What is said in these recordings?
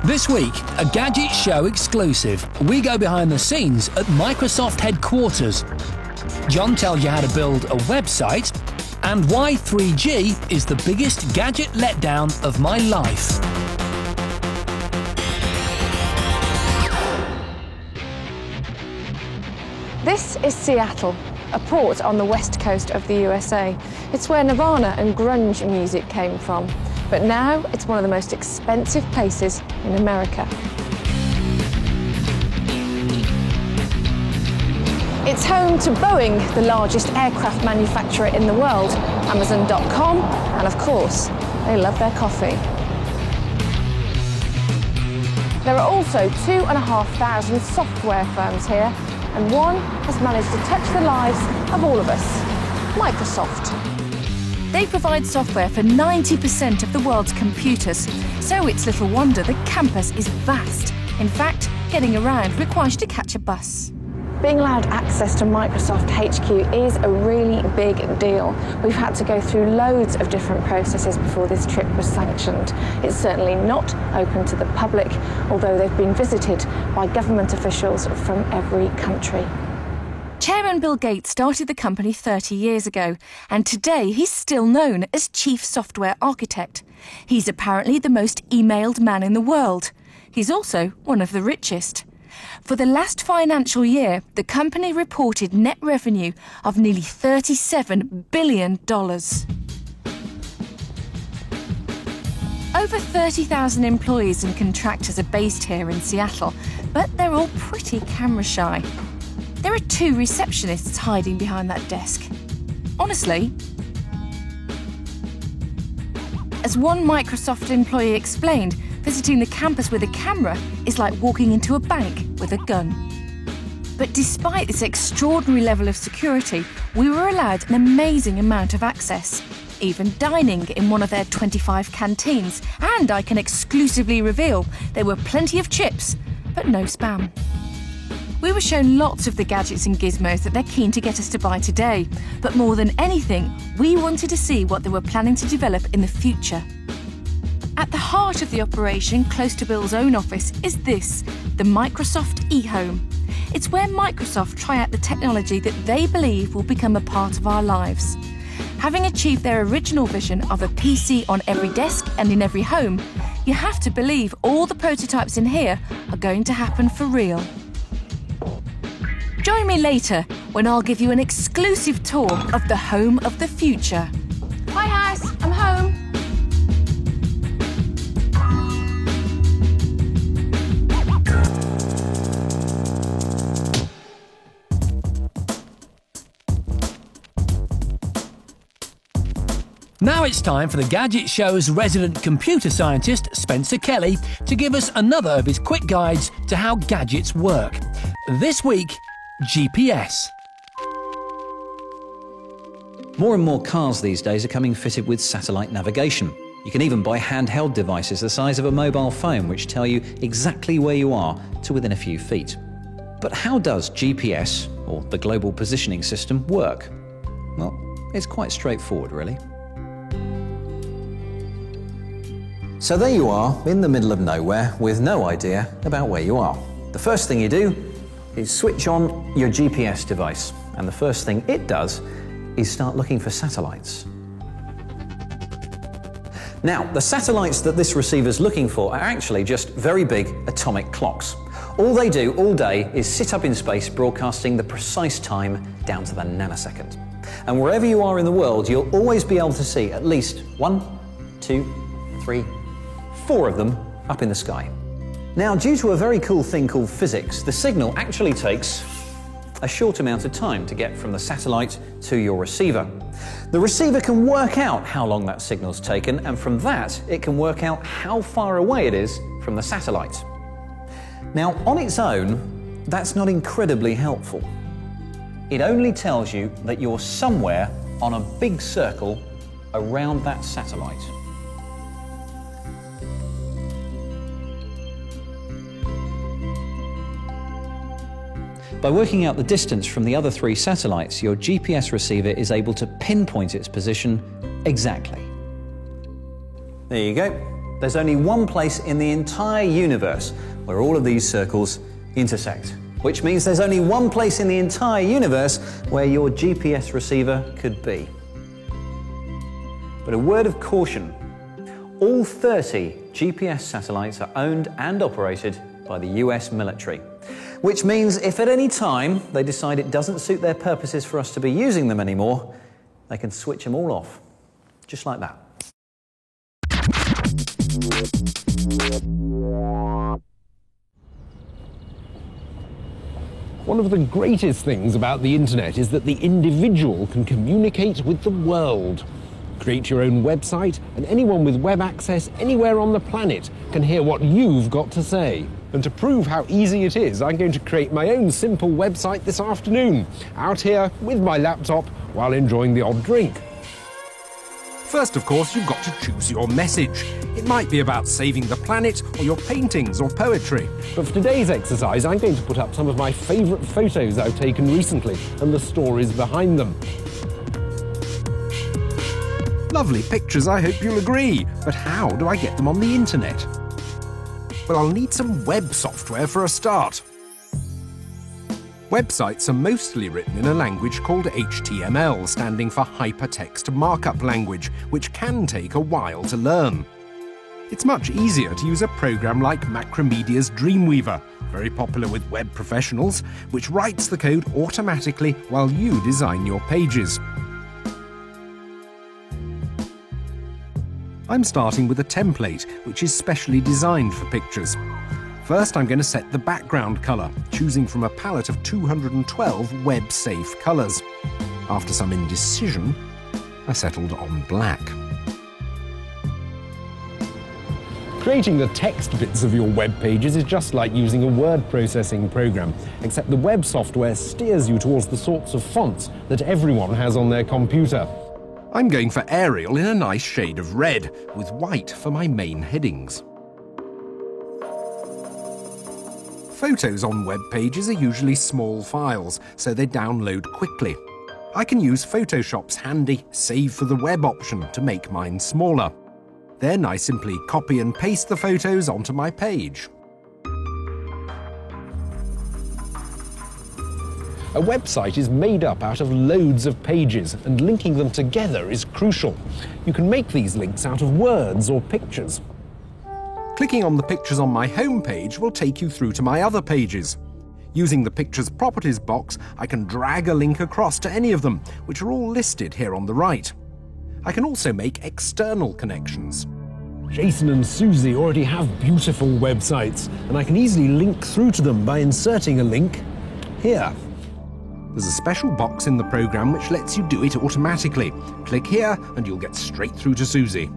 This week, a Gadget Show exclusive. We go behind the scenes at Microsoft headquarters. John tells you how to build a website and why 3G is the biggest gadget letdown of my life. This is Seattle, a port on the west coast of the USA. It's where Nirvana and grunge music came from. But now it's one of the most expensive places in America. It's home to Boeing, the largest aircraft manufacturer in the world, Amazon.com, and of course, they love their coffee. There are also 2,500 software firms here, and one has managed to touch the lives of all of us, Microsoft. They provide software for 90% of the world's computers, so it's little wonder the campus is vast. In fact, getting around requires you to catch a bus. Being allowed access to Microsoft HQ is a really big deal. We've had to go through loads of different processes before this trip was sanctioned. It's certainly not open to the public, although they've been visited by government officials from every country. Chairman Bill Gates started the company 30 years ago, and today he's still known as Chief Software Architect. He's apparently the most emailed man in the world. He's also one of the richest. For the last financial year, the company reported net revenue of nearly $37 billion. Over 30,000 employees and contractors are based here in Seattle, but they're all pretty camera shy. There are 2 receptionists hiding behind that desk. Honestly, as one Microsoft employee explained, visiting the campus with a camera is like walking into a bank with a gun. But despite this extraordinary level of security, we were allowed an amazing amount of access, even dining in one of their 25 canteens, and I can exclusively reveal there were plenty of chips, but no spam. We were shown lots of the gadgets and gizmos that they're keen to get us to buy today, but more than anything, we wanted to see what they were planning to develop in the future. At the heart of the operation, close to Bill's own office, is this, the Microsoft eHome. It's where Microsoft try out the technology that they believe will become a part of our lives. Having achieved their original vision of a PC on every desk and in every home, you have to believe all the prototypes in here are going to happen for real. Join me later when I'll give you an exclusive tour of the home of the future. Hi, house, I'm home. Now it's time for the Gadget Show's resident computer scientist, Spencer Kelly, to give us another of his quick guides to how gadgets work. This week, GPS. More and more cars these days are coming fitted with satellite navigation. You can even buy handheld devices the size of a mobile phone which tell you exactly where you are to within a few feet. But how does GPS, or the Global Positioning System, work? Well, it's quite straightforward, really. So there you are, in the middle of nowhere, with no idea about where you are. The first thing you do is switch on your GPS device, and the first thing it does is start looking for satellites. Now, the satellites that this receiver's looking for are actually just very big atomic clocks. All they do all day is sit up in space broadcasting the precise time down to the nanosecond. And wherever you are in the world, you'll always be able to see at least 1, 2, 3, 4 of them up in the sky. Now, due to a very cool thing called physics, the signal actually takes a short amount of time to get from the satellite to your receiver. The receiver can work out how long that signal's taken, and from that, it can work out how far away it is from the satellite. Now, on its own, that's not incredibly helpful. It only tells you that you're somewhere on a big circle around that satellite. By working out the distance from the other 3 satellites, your GPS receiver is able to pinpoint its position exactly. There you go. There's only one place in the entire universe where all of these circles intersect, which means there's only one place in the entire universe where your GPS receiver could be. But a word of caution, all 30 GPS satellites are owned and operated by the US military, which means if at any time they decide it doesn't suit their purposes for us to be using them anymore, they can switch them all off, just like that. One of the greatest things about the internet is that the individual can communicate with the world. Create your own website, and anyone with web access anywhere on the planet can hear what you've got to say. And to prove how easy it is, I'm going to create my own simple website this afternoon, out here with my laptop while enjoying the odd drink. First, of course, you've got to choose your message. It might be about saving the planet, or your paintings or poetry. But for today's exercise, I'm going to put up some of my favourite photos I've taken recently and the stories behind them. Lovely pictures, I hope you'll agree. But how do I get them on the internet? Well, I'll need some web software for a start. Websites are mostly written in a language called HTML, standing for Hypertext Markup Language, which can take a while to learn. It's much easier to use a program like Macromedia's Dreamweaver, very popular with web professionals, which writes the code automatically while you design your pages. I'm starting with a template, which is specially designed for pictures. First, I'm going to set the background colour, choosing from a palette of 212 web-safe colours. After some indecision, I settled on black. Creating the text bits of your web pages is just like using a word processing program, except the web software steers you towards the sorts of fonts that everyone has on their computer. I'm going for Arial in a nice shade of red, with white for my main headings. Photos on web pages are usually small files, so they download quickly. I can use Photoshop's handy Save for the Web option to make mine smaller. Then I simply copy and paste the photos onto my page. A website is made up out of loads of pages, and linking them together is crucial. You can make these links out of words or pictures. Clicking on the pictures on my home page will take you through to my other pages. Using the Pictures Properties box, I can drag a link across to any of them, which are all listed here on the right. I can also make external connections. Jason and Susie already have beautiful websites, and I can easily link through to them by inserting a link here. There's a special box in the program which lets you do it automatically. Click here and you'll get straight through to Susie.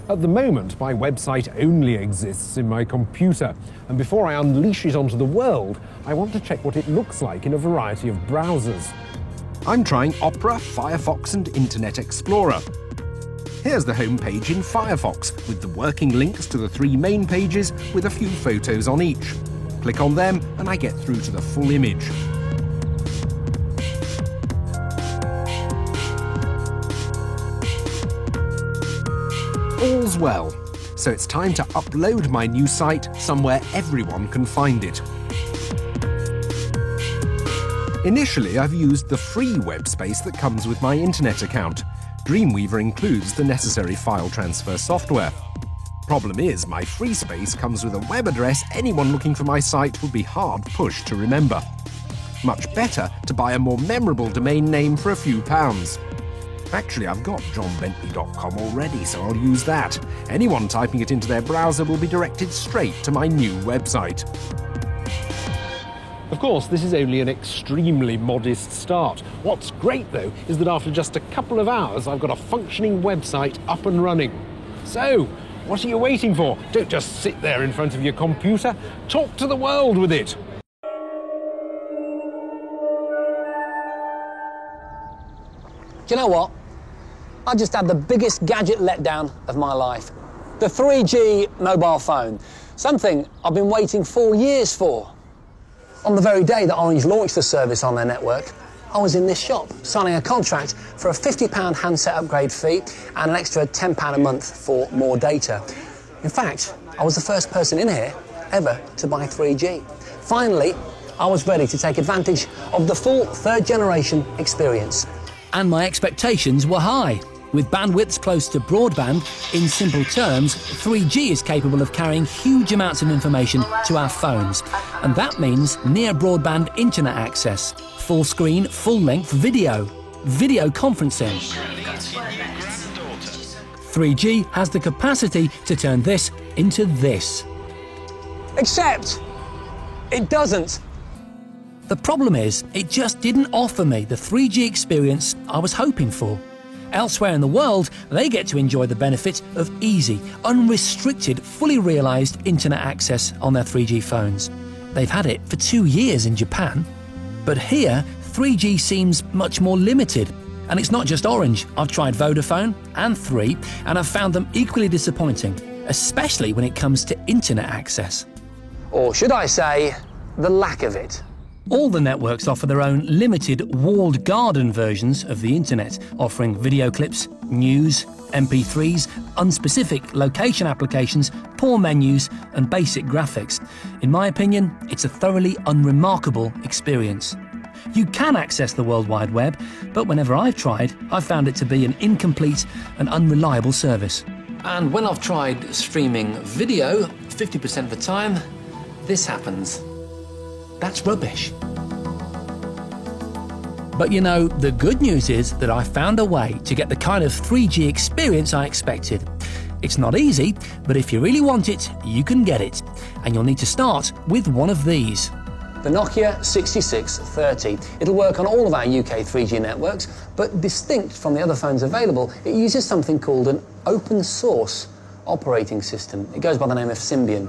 At the moment, my website only exists in my computer, and before I unleash it onto the world, I want to check what it looks like in a variety of browsers. I'm trying Opera, Firefox and Internet Explorer. Here's the home page in Firefox, with the working links to the 3 main pages with a few photos on each. Click on them and I get through to the full image. All's well, so it's time to upload my new site somewhere everyone can find it. Initially, I've used the free web space that comes with my internet account. Dreamweaver includes the necessary file transfer software. Problem is, my free space comes with a web address anyone looking for my site would be hard pushed to remember. Much better to buy a more memorable domain name for a few pounds. Actually, I've got johnbentley.com already, so I'll use that. Anyone typing it into their browser will be directed straight to my new website. Of course, this is only an extremely modest start. What's great, though, is that after just a couple of hours, I've got a functioning website up and running. So, what are you waiting for? Don't just sit there in front of your computer. Talk to the world with it. Do you know what? I just had the biggest gadget letdown of my life. The 3G mobile phone. Something I've been waiting 4 years for. On the very day that Orange launched the service on their network, I was in this shop signing a contract for a £50 handset upgrade fee and an extra £10 a month for more data. In fact, I was the first person in here ever to buy 3G. Finally, I was ready to take advantage of the full third generation experience. And my expectations were high. With bandwidths close to broadband, in simple terms, 3G is capable of carrying huge amounts of information to our phones. And that means near broadband internet access, full screen, full length video conferencing. 3G has the capacity to turn this into this. Except it doesn't. The problem is, it just didn't offer me the 3G experience I was hoping for. Elsewhere in the world, they get to enjoy the benefit of easy, unrestricted, fully realised internet access on their 3G phones. They've had it for 2 years in Japan. But here, 3G seems much more limited. And it's not just Orange. I've tried Vodafone and 3, and I've found them equally disappointing, especially when it comes to internet access. Or should I say, the lack of it. All the networks offer their own limited walled garden versions of the internet, offering video clips, news, MP3s, unspecific location applications, poor menus and basic graphics. In my opinion, it's a thoroughly unremarkable experience. You can access the World Wide Web, but whenever I've tried, I've found it to be an incomplete and unreliable service. And when I've tried streaming video, 50% of the time, this happens. That's rubbish. But you know, the good news is that I found a way to get the kind of 3G experience I expected. It's not easy, but if you really want it, you can get it. And you'll need to start with one of these. The Nokia 6630. It'll work on all of our UK 3G networks, but distinct from the other phones available, it uses something called an open source operating system. It goes by the name of Symbian.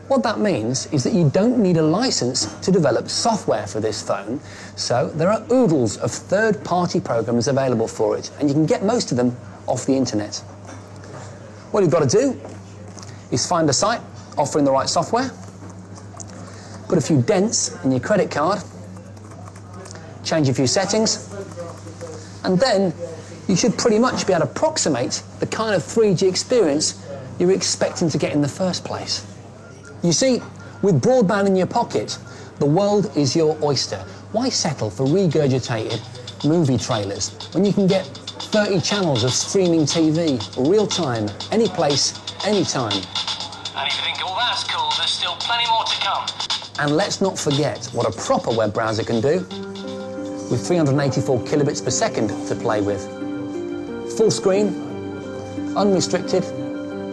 What that means is that you don't need a license to develop software for this phone, so there are oodles of third-party programs available for it, and you can get most of them off the internet. What you've got to do is find a site offering the right software, put a few dents in your credit card, change a few settings, and then you should pretty much be able to approximate the kind of 3G experience you're expecting to get in the first place. You see, with broadband in your pocket, the world is your oyster. Why settle for regurgitated movie trailers when you can get 30 channels of streaming TV, real time, any place, any time? And if you think all that's cool, there's still plenty more to come. And let's not forget what a proper web browser can do, with 384 kilobits per second to play with. Full screen, unrestricted,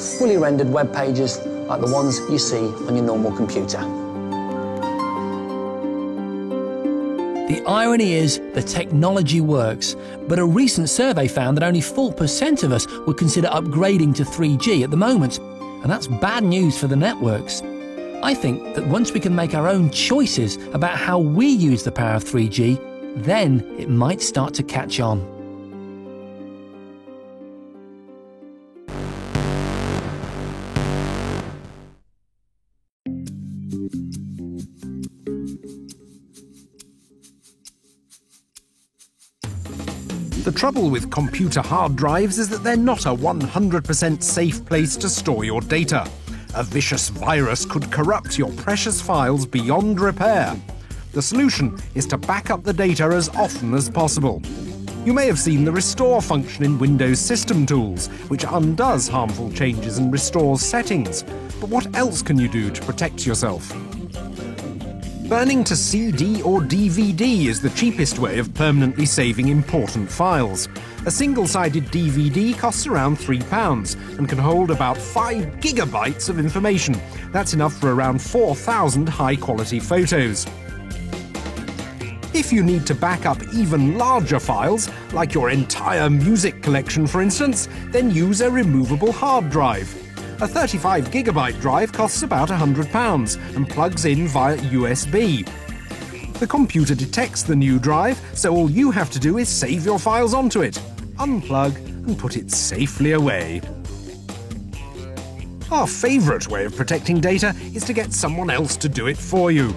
fully rendered web pages like the ones you see on your normal computer. The irony is, the technology works, but a recent survey found that only 4% of us would consider upgrading to 3G at the moment, and that's bad news for the networks. I think that once we can make our own choices about how we use the power of 3G, then it might start to catch on. The trouble with computer hard drives is that they're not a 100% safe place to store your data. A vicious virus could corrupt your precious files beyond repair. The solution is to back up the data as often as possible. You may have seen the restore function in Windows System Tools, which undoes harmful changes and restores settings. But what else can you do to protect yourself? Burning to CD or DVD is the cheapest way of permanently saving important files. A single-sided DVD costs around £3 and can hold about 5 gigabytes of information. That's enough for around 4,000 high-quality photos. If you need to back up even larger files, like your entire music collection for instance, then use a removable hard drive. A 35 gigabyte drive costs about £100 and plugs in via USB. The computer detects the new drive, so all you have to do is save your files onto it, unplug and put it safely away. Our favourite way of protecting data is to get someone else to do it for you.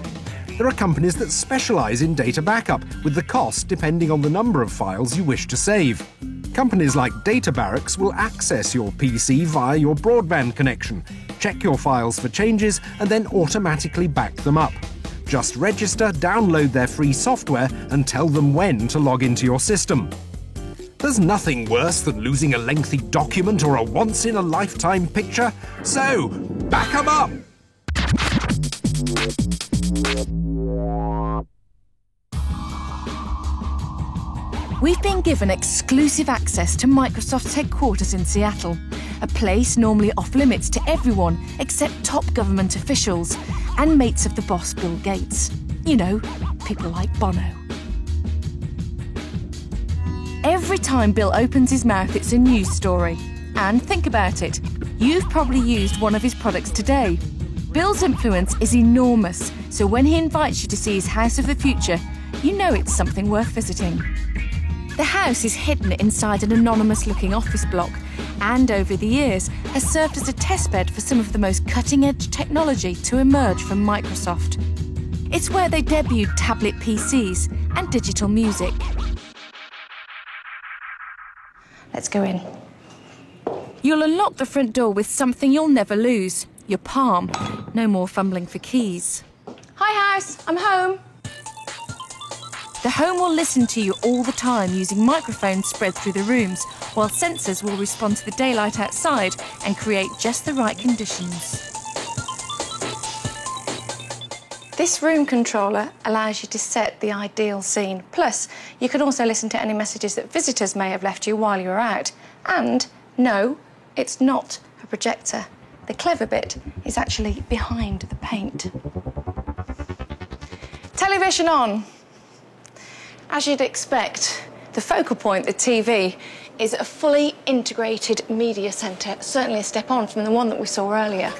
There are companies that specialise in data backup, with the cost depending on the number of files you wish to save. Companies like DataBarracks will access your PC via your broadband connection, check your files for changes, and then automatically back them up. Just register, download their free software, and tell them when to log into your system. There's nothing worse than losing a lengthy document or a once-in-a-lifetime picture, so back 'em up! We've been given exclusive access to Microsoft's headquarters in Seattle, a place normally off-limits to everyone except top government officials and mates of the boss Bill Gates. You know, people like Bono. Every time Bill opens his mouth, it's a news story. And think about it, you've probably used one of his products today. Bill's influence is enormous, so when he invites you to see his house of the future, you know it's something worth visiting. The house is hidden inside an anonymous-looking office block and, over the years, has served as a testbed for some of the most cutting-edge technology to emerge from Microsoft. It's where they debuted tablet PCs and digital music. Let's go in. You'll unlock the front door with something you'll never lose, your palm. No more fumbling for keys. Hi, house. I'm home. The home will listen to you all the time using microphones spread through the rooms, while sensors will respond to the daylight outside and create just the right conditions. This room controller allows you to set the ideal scene. Plus, you can also listen to any messages that visitors may have left you while you were out. And, no, it's not a projector. The clever bit is actually behind the paint. Television on. As you'd expect, the focal point, the TV, is a fully integrated media centre, certainly a step on from the one that we saw earlier.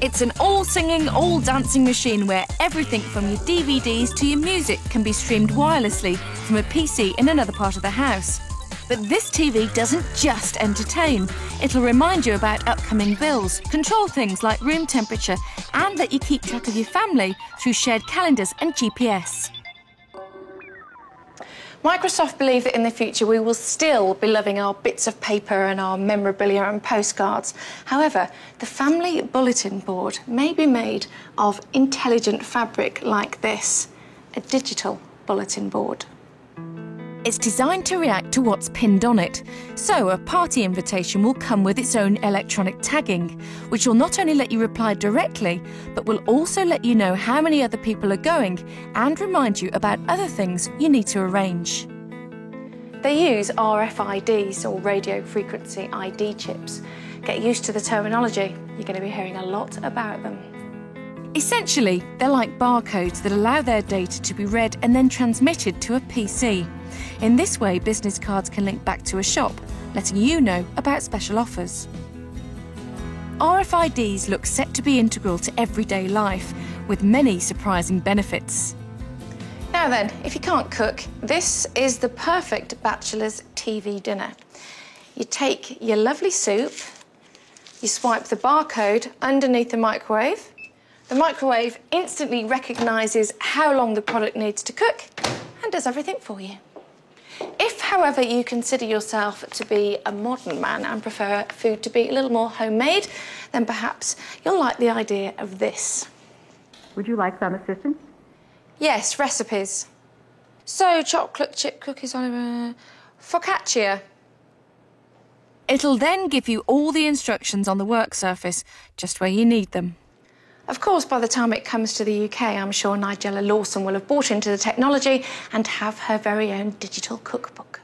It's an all-singing, all-dancing machine where everything from your DVDs to your music can be streamed wirelessly from a PC in another part of the house. But this TV doesn't just entertain. It'll remind you about upcoming bills, control things like room temperature, and let you keep track of your family through shared calendars and GPS. Microsoft believe that in the future we will still be loving our bits of paper and our memorabilia and postcards. However, the family bulletin board may be made of intelligent fabric like this, a digital bulletin board. It's designed to react to what's pinned on it, so a party invitation will come with its own electronic tagging, which will not only let you reply directly, but will also let you know how many other people are going and remind you about other things you need to arrange. They use RFIDs, or radio frequency ID chips. Get used to the terminology, you're going to be hearing a lot about them. Essentially, they're like barcodes that allow their data to be read and then transmitted to a PC. In this way, business cards can link back to a shop, letting you know about special offers. RFIDs look set to be integral to everyday life, with many surprising benefits. Now then, if you can't cook, this is the perfect bachelor's TV dinner. You take your lovely soup, you swipe the barcode underneath the microwave. The microwave instantly recognises how long the product needs to cook and does everything for you. If, however, you consider yourself to be a modern man and prefer food to be a little more homemade, then perhaps you'll like the idea of this. Would you like some assistance? Yes, recipes. So, chocolate chip cookies on focaccia. It'll then give you all the instructions on the work surface, just where you need them. Of course, by the time it comes to the UK, I'm sure Nigella Lawson will have bought into the technology and have her very own digital cookbook.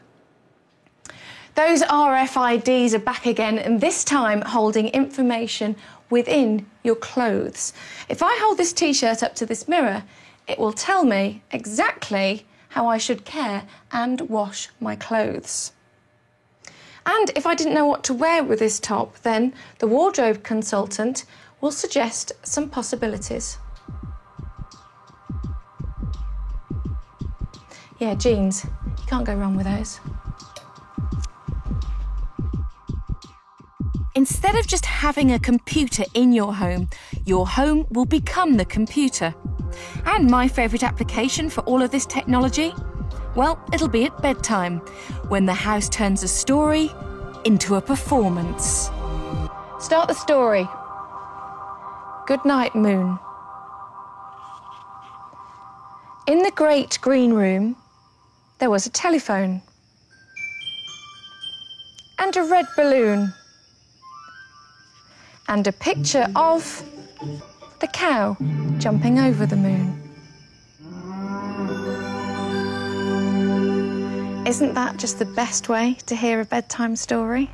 Those RFIDs are back again, and this time holding information within your clothes. If I hold this T-shirt up to this mirror, it will tell me exactly how I should care and wash my clothes. And if I didn't know what to wear with this top, then the wardrobe consultant will suggest some possibilities. Yeah, jeans. You can't go wrong with those. Instead of just having a computer in your home will become the computer. And my favourite application for all of this technology? Well, it'll be at bedtime, when the house turns a story into a performance. Start the story. Good night, Moon. In the great green room, there was a telephone and a red balloon and a picture of the cow jumping over the moon. Isn't that just the best way to hear a bedtime story?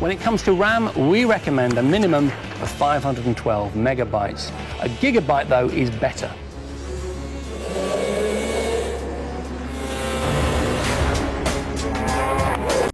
When it comes to RAM, we recommend a minimum of 512 megabytes. A gigabyte, though, is better.